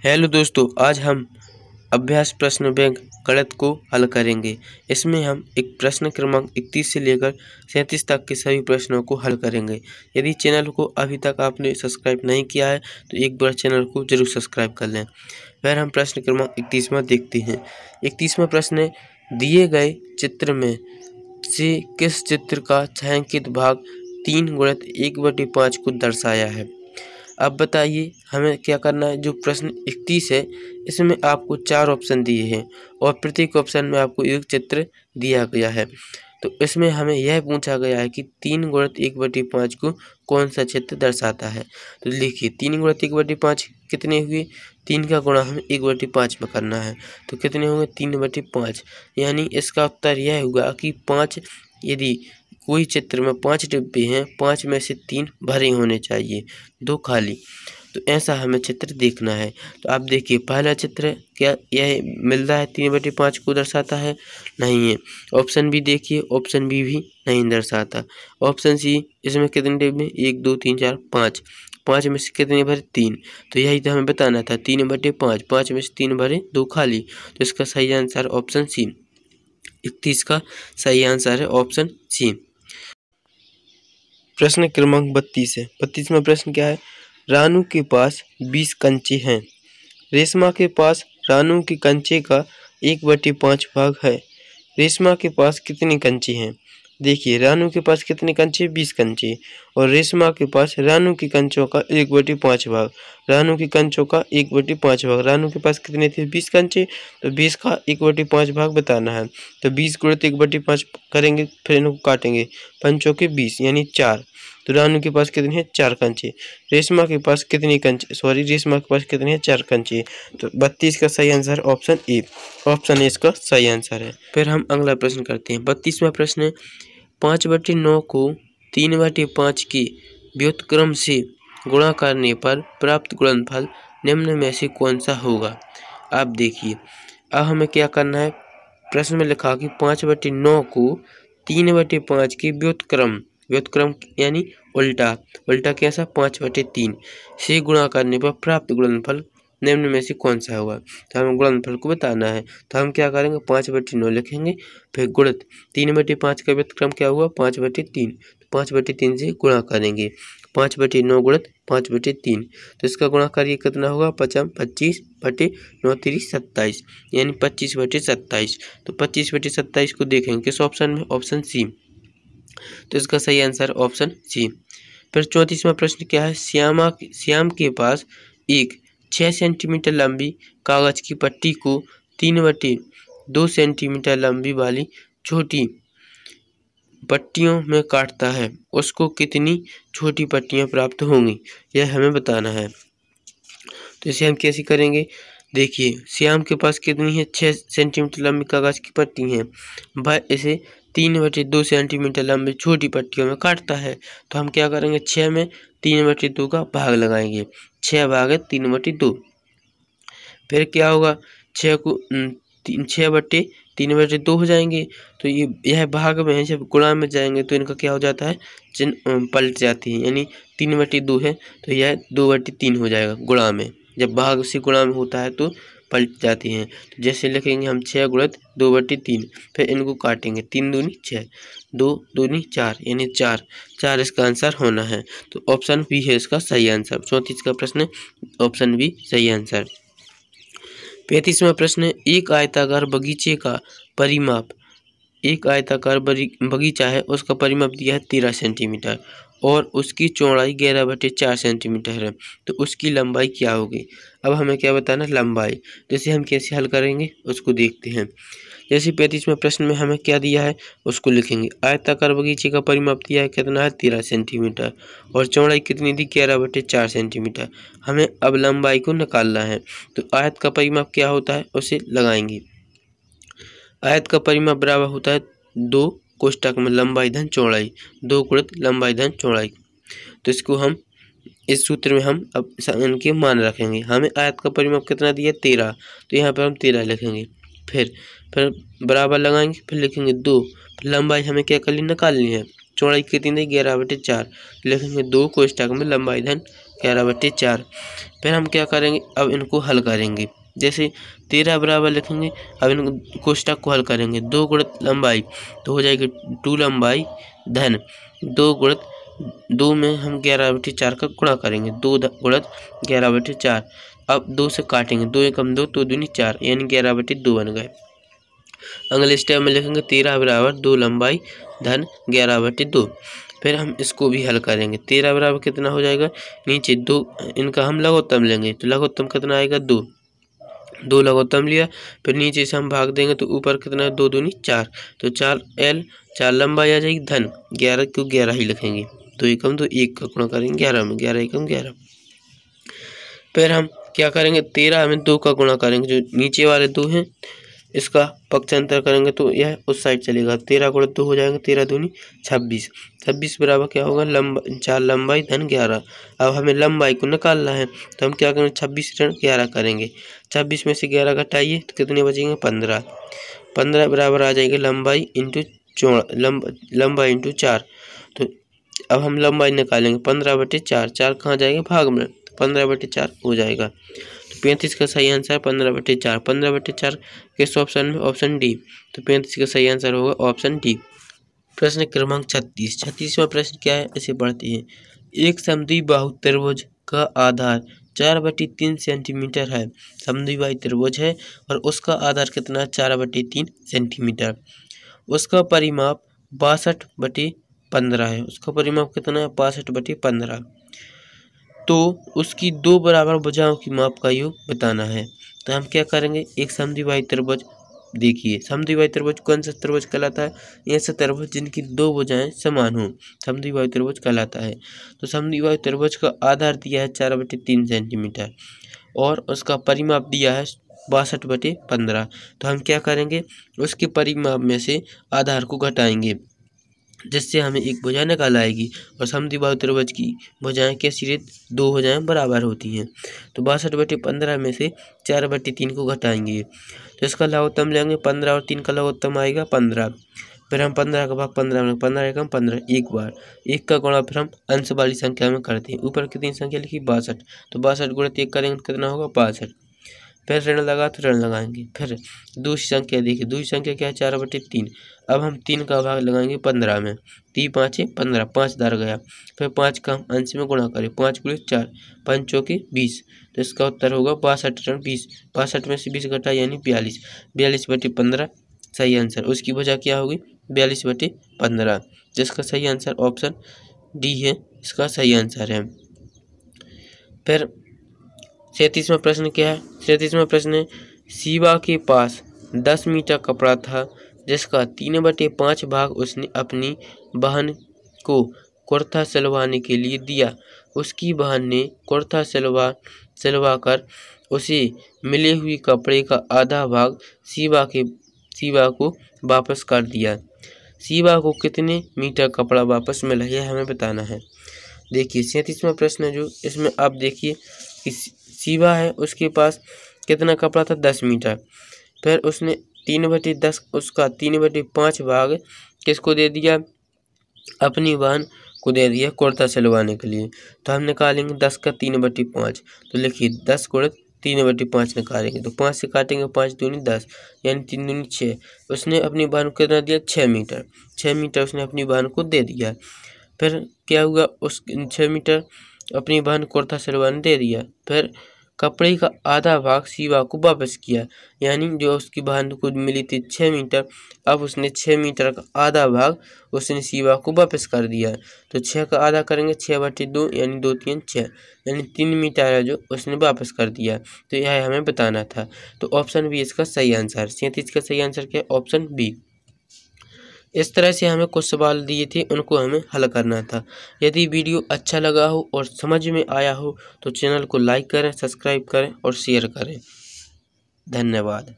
Hello दोस्तों, आज हम अभ्यास प्रश्न बैंक गणित को हल करेंगे। इसमें हम एक प्रश्न क्रमांक 31 से लेकर 37 तक के सभी प्रश्नों को हल करेंगे। यदि चैनल को अभी तक आपने सब्सक्राइब नहीं किया है तो एक बार चैनल को जरूर सब्सक्राइब कर लें। फिर हम प्रश्न क्रमांक 31वां देखते हैं। 31वां प्रश्न है, दिए गए चित्र में से किस चित्र का छायांकित भाग 3 गुणित 1/5 को दर्शाया है। अब बताइए हमें क्या करना है। जो प्रश्न 31 है इसमें आपको 4 ऑप्शन दिए हैं और प्रत्येक ऑप्शन में आपको एक चित्र दिया गया है। तो इसमें हमें यह पूछा गया है कि 3 गुणित 1/5 को कौन सा चित्र दर्शाता है। तो लिखिए 3 गुणित 1/5 कितने हुए। 3 का गुणा हमें 1/5 में करना है तो कितने होंगे 3/5। यानी इसका उत्तर यह होगा कि 5, यदि कोई चित्र में 5 डिब्बे हैं, 5 में से 3 भरे होने चाहिए, 2 खाली। तो ऐसा हमें चित्र देखना है। तो आप देखिए पहला चित्र क्या यह मिल रहा है 3/5 को दर्शाता है, नहीं है। ऑप्शन बी देखिए, ऑप्शन बी भी नहीं दर्शाता। ऑप्शन सी, इसमें कितने डिब्बे 1 2 3 4 5, 5 में से कितने भरे 3। तो यही तो हमें बताना था 3/5, 5 में से 3 भरे 2 खाली। तो इसका सही आंसर ऑप्शन सी। 31 का सही आंसर है ऑप्शन सी। प्रश्न क्रमांक 32 है। 32वां प्रश्न क्या है, रानू के पास 20 कंचे हैं। रेशमा के पास रानू के कंचे का 1/5 भाग है। रेशमा के पास कितने कंचे हैं। देखिए रानू के पास कितने कंचे, 20 कंचे, और रेशमा के पास रानू की कंचों का 1/5 भाग। रानू की कंचों का 1/5 भाग। रानू के पास कितने थे, 20 कंचे, तो 20 का 1/5 भाग बताना है। तो 20 गुणित 1/5 करेंगे, फिर इनको काटेंगे, पंचों के 20 यानी 4। तो रानू के पास कितने हैं, 4 कंचे। रेशमा के पास कितने कंचे, रेशमा के पास कितने हैं, 4 कंचे। तो 32 का सही answer option A. Option A इसका सही आंसर है। फिर हम अगला प्रश्न करते हैं। 32वां प्रश्न है, 5/9 को 3/5 के व्युत्क्रम से गुणा करने पर प्राप्त गुणनफल निम्न में से कौन सा होगा। आप देखिए अब हमें क्या करना है। प्रश्न में लिखा कि 5/9 को 3/5 के व्युत्क्रम यानी उल्टा कैसा, 5/3 से गुणा करने पर प्राप्त गुणनफल निम्न में से कौन सा होगा। तो हमें गुणनफल को बताना है। तो हम क्या करेंगे, 5/9 लिखेंगे, फिर गुणित 3/5 का व्युत्क्रम क्या हुआ, 5/3। 5/3 से गुणा करेंगे, 5/9 गुणित 5/3। तो इसका गुणा करिए कितना होगा, 25/9 3 27, यानी 25/27। तो 25/27 को देखेंगे किस ऑप्शन में, ऑप्शन सी। तो इसका सही आंसर ऑप्शन सी। फिर 34वां प्रश्न क्या है, श्याम के पास एक 6 सेंटीमीटर लंबी कागज की पट्टी को 3/2 सेंटीमीटर लंबी वाली छोटी पट्टियों में काटता है। उसको कितनी छोटी पट्टियां प्राप्त होंगी, यह हमें बताना है। तो इसे हम कैसे करेंगे। देखिए श्याम के पास कितनी है, 6 सेंटीमीटर लंबी कागज की पट्टी है। वह इसे 3/2 सेंटीमीटर लंबी छोटी पट्टियों में काटता है। तो हम क्या करेंगे, 6 में 3/2 का भाग लगाएंगे, 6 भाग 3/2। फिर क्या होगा, 6 को 6/3/2 हो जाएंगे। तो यह भाग में है, जब गुणा में जाएंगे तो इनका क्या हो जाता है, चिन्ह पलट जाती है। यानी 3/2 है तो यह 2/3 हो जाएगा गुणा में। जब भाग से गुणा में होता है तो पलट जाती हैं। तो जैसे लिखेंगे हम 6 गुणित 2/3, फिर इनको काटेंगे, 3 दूनी 6, 2 दूनी 4, यानी 4 इसका आंसर होना है। तो ऑप्शन बी है इसका सही आंसर। 34 का प्रश्न ऑप्शन बी सही आंसर। 35वां प्रश्न, एक आयताकार बगीचे का परिमाप, एक आयताकार बगीचा है, उसका परिमाप दिया है 13 सेंटीमीटर और उसकी चौड़ाई 11/4 सेंटीमीटर है। तो उसकी लंबाई क्या होगी। अब हमें क्या बताना, लंबाई। जैसे हम कैसे हल करेंगे उसको देखते हैं। जैसे 35वें प्रश्न में हमें क्या दिया है उसको लिखेंगे। आयताकार बगीचे का परिमाप दिया है कितना है, 13 सेंटीमीटर, और चौड़ाई कितनी थी, 11/4 सेंटीमीटर। हमें अब लंबाई को निकालना है। तो आयत का परिमाप क्या होता है उसे लगाएंगे। आयत का परिमाप बराबर होता है 2 कोष्ठक में लंबाई धन चौड़ाई, 2 गुणित लंबाई धन चौड़ाई। तो इसको हम इस सूत्र में हम अब इनके मान रखेंगे। हमें आयत का परिमाप कितना दिया, 13, तो यहाँ पर हम 13 लिखेंगे। फिर बराबर लगाएंगे, फिर लिखेंगे 2, लंबाई हमें क्या कर ली, निकालनी है। चौड़ाई कितनी है, 11/4, लिखेंगे 2 कोष्ठक में लंबाई धन 11/4। फिर हम क्या करेंगे, अब इनको हल करेंगे। जैसे 13 बराबर लिखेंगे, अब इन कोष्टक को हल करेंगे। 2 गुणित लंबाई तो हो जाएगी 2 लंबाई धन 2 गुणित 2 में हम 11/4 का गुणा करेंगे। 2 गुणित 11/4। अब 2 से काटेंगे, 2 एकम 2, 2 दूनी 4, यानी 11/2 बन गए। अगले स्टेप में लिखेंगे 13 बराबर 2 लंबाई धन 11/2। फिर हम इसको भी हल करेंगे। 13 बराबर कितना हो जाएगा, नीचे 2, इनका हम लघुत्तम लेंगे तो लघुत्तम कितना आएगा 2, 2 लघुत्तम लिया। फिर नीचे से हम भाग देंगे तो ऊपर कितना है 2 दूनी 4, तो 4L 4 लंबाई आ जाएगी धन 11 को 11 ही लिखेंगे। 2 एकम 2, 1 का गुणा करेंगे 11 में, 11 एकम 11। फिर हम क्या करेंगे, 13 में 2 का गुणा करेंगे, जो नीचे वाले 2 हैं इसका पक्षांतर करेंगे तो यह उस साइड चलेगा। 13 गुणित 2 हो जाएगा, 13 दूनी 26। 26 बराबर क्या होगा, 4 लंबाई धन 11। अब हमें लंबाई को निकालना है तो हम क्या करेंगे, 26 ऋण 11 करेंगे। 26 में से 11 घटाइए तो कितने बचेंगे, 15। 15 बराबर आ जाएगी लंबाई इंटू लंबाई इंटू 4। तो अब हम लंबाई निकालेंगे 15/4, 4 कहाँ जाएगा भाग में, 15/4 हो जाएगा। तो 35 का सही आंसर 15/4। 15/4 किस ऑप्शन में, ऑप्शन डी। तो 35 का सही आंसर होगा ऑप्शन डी। प्रश्न क्रमांक 36। 36वां प्रश्न क्या है, इसे पढ़ते हैं। एक समद्विबाहु त्रिभुज का आधार 4/3 सेंटीमीटर है। समद्विबाहु त्रिभुज है और उसका आधार कितना, 4/3 सेंटीमीटर। उसका परिमाप 62/15 है। उसका परिमाप कितना है, 62/15। तो उसकी 2 बराबर भुजाओं की माप का योग बताना है। तो हम क्या करेंगे, एक समद्विबाहु त्रिभुज, देखिए समद्विबाहु त्रिभुज कौन सा त्रिभुज कहलाता है, ऐसा त्रिभुज जिनकी 2 भुजाएं समान हो, समद्विबाहु त्रिभुज कहलाता है। तो समद्विबाहु त्रिभुज का आधार दिया है 4/3 सेंटीमीटर और उसका परिमाप दिया है 62/15। तो हम क्या करेंगे, उसके परिमाप में से आधार को घटाएंगे जिससे हमें एक भुजा निकाल आएगी। और समद्विबाहु त्रिभुज की भुजाएं कैसी रहती, 2 भुजाएं बराबर होती हैं। तो 62/15 में से 4/3 को घटाएंगे तो इसका लघुत्तम लेंगे, 15 और 3 का लघुत्तम आएगा 15। फिर हम 15 का भाग 15 में, 15 एकम 15, एक बार 1 का गुणा फिर हम अंश वाली संख्या में करते हैं। ऊपर कितनी संख्या लिखी, 62, तो 62 गुणित 1 करेंगे तो कितना होगा 62। फिर ऋण लगा तो ऋण लगाएंगे। फिर दूसरी संख्या देखिए, दूसरी संख्या क्या है, 4/3। अब हम 3 का भाग लगाएंगे 15 में, 3 5 15, 5 दार गया। फिर 5 का हम अंश में गुणा करें, 5 गुणित 4, 5 चौके 20। तो इसका उत्तर होगा 62 ऋण 20। 62 में से 20 घटा यानी 42, 42/15 सही आंसर। उसकी वजह क्या होगी, 42/15, जिसका सही आंसर ऑप्शन डी है, इसका सही आंसर है। फिर 37वां प्रश्न क्या है, 37वां प्रश्न है, शिवा के पास 10 मीटर कपड़ा था जिसका 3/5 भाग उसने अपनी बहन को कुर्ता सिलवाने के लिए दिया। उसकी बहन ने कुर्ता सिलवा कर उसे मिले हुए कपड़े का आधा भाग शिवा को वापस कर दिया। शिवा को कितने मीटर कपड़ा वापस मिला, यह हमें बताना है। देखिए 37वां प्रश्न है जो, इसमें आप देखिए कि शिवा है, उसके पास कितना कपड़ा था, 10 मीटर। फिर उसने 3/10 उसका 3/5 भाग किसको दे दिया, अपनी बहन को दे दिया कुर्ता सिलवाने के लिए। तो हम निकालेंगे 10 का 3/5। तो लिखिए 10 गुणित 3/5 निकालेंगे तो 5 से काटेंगे, 5 दूनी 10 यानी 3 दूनी 6। उसने अपनी बहन को कितना दिया, 6 मीटर। 6 मीटर उसने अपनी बहन को दे दिया। फिर क्या हुआ, उस 6 मीटर अपनी बहन कुर्ता सिलवाने दे दिया। फिर कपड़े का आधा भाग शिवा को वापस किया, यानी जो उसकी बहन को मिली थी 6 मीटर, अब उसने 6 मीटर का आधा भाग उसने शिवा को वापस कर दिया। तो 6 का आधा करेंगे, 6/2 यानी 2 3 6, यानी 3 मीटर है जो उसने वापस कर दिया। तो यह हमें बताना था। तो ऑप्शन बी इसका सही आंसर। 37 का सही आंसर क्या है, ऑप्शन बी। इस तरह से हमें कुछ सवाल दिए थे, उनको हमें हल करना था। यदि वीडियो अच्छा लगा हो और समझ में आया हो तो चैनल को लाइक करें, सब्सक्राइब करें और शेयर करें। धन्यवाद।